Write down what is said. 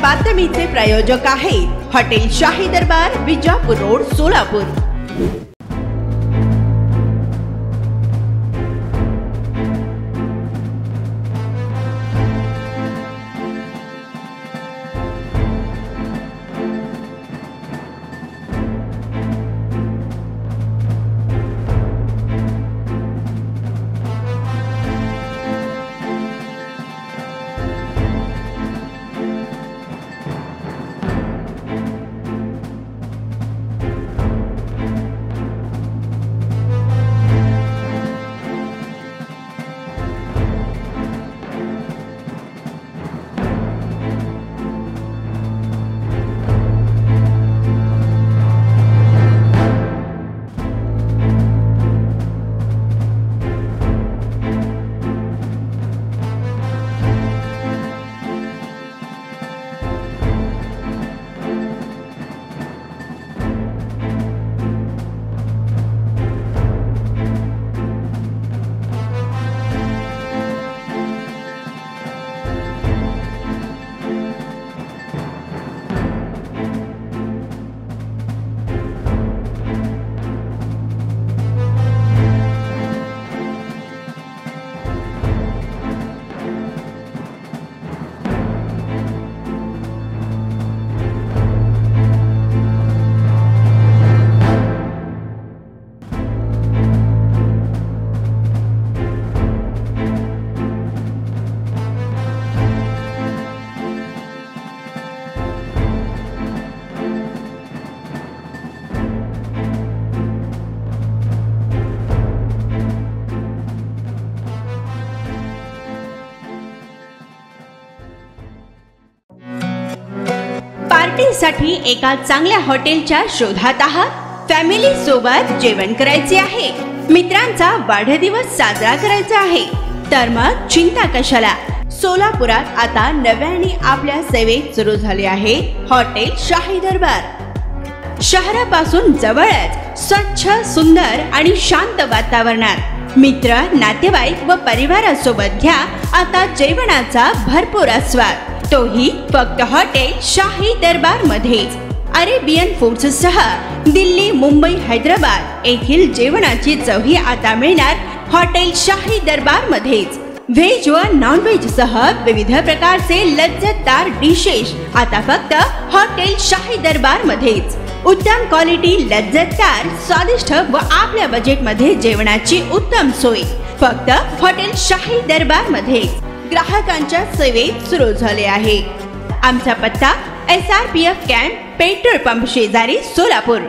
बातमीचे प्रायोजक आहेत हॉटेल शाही दरबार, विजापूर रोड, सोलापूर। पार्टीसाठी एका चांगल्या हॉटेलच्या शोधात आहात? फॅमिली सोबत जेवण करायचे आहे, मित्रांचा वाढदिवस साजरा करायचा आहे, तर मग चिंता कशाला। सोलापुरात आता नव्याने आपल्या सेवेत सुरू झाले आहे हॉटेल शाही दरबार। शहरापासून जवळच स्वच्छ, सुंदर आणि शांत वातावरणात मित्र, नातेवाईक व परिवारासोबत घ्या आता जेवणाचा भरपूर आस्वाद, तोही फक्त हॉटेल शाही दरबार मध्येच। अरेबियन फूड्स सह दिल्ली, मुंबई, हैदराबाद येथील जेवणाची चवही आता मिळणार हॉटेल शाही दरबार मध्येच। व्हेज व नॉन व्हेज सह विविध प्रकारचे लज्जतदार डिशेस आता फक्त हॉटेल शाही दरबार मध्येच। उत्तम क्वालिटी, लज्जतदार, स्वादिष्ट व आपल्या बजेट मध्ये जेवणाची उत्तम सोय फक्त हॉटेल शाही दरबार मध्ये ग्राहकांच्या सेवेत सुरू झाले आहे। आमचा पत्ता SRPF कॅम्प, पेट्रोल पंप शेजारी, सोलापूर।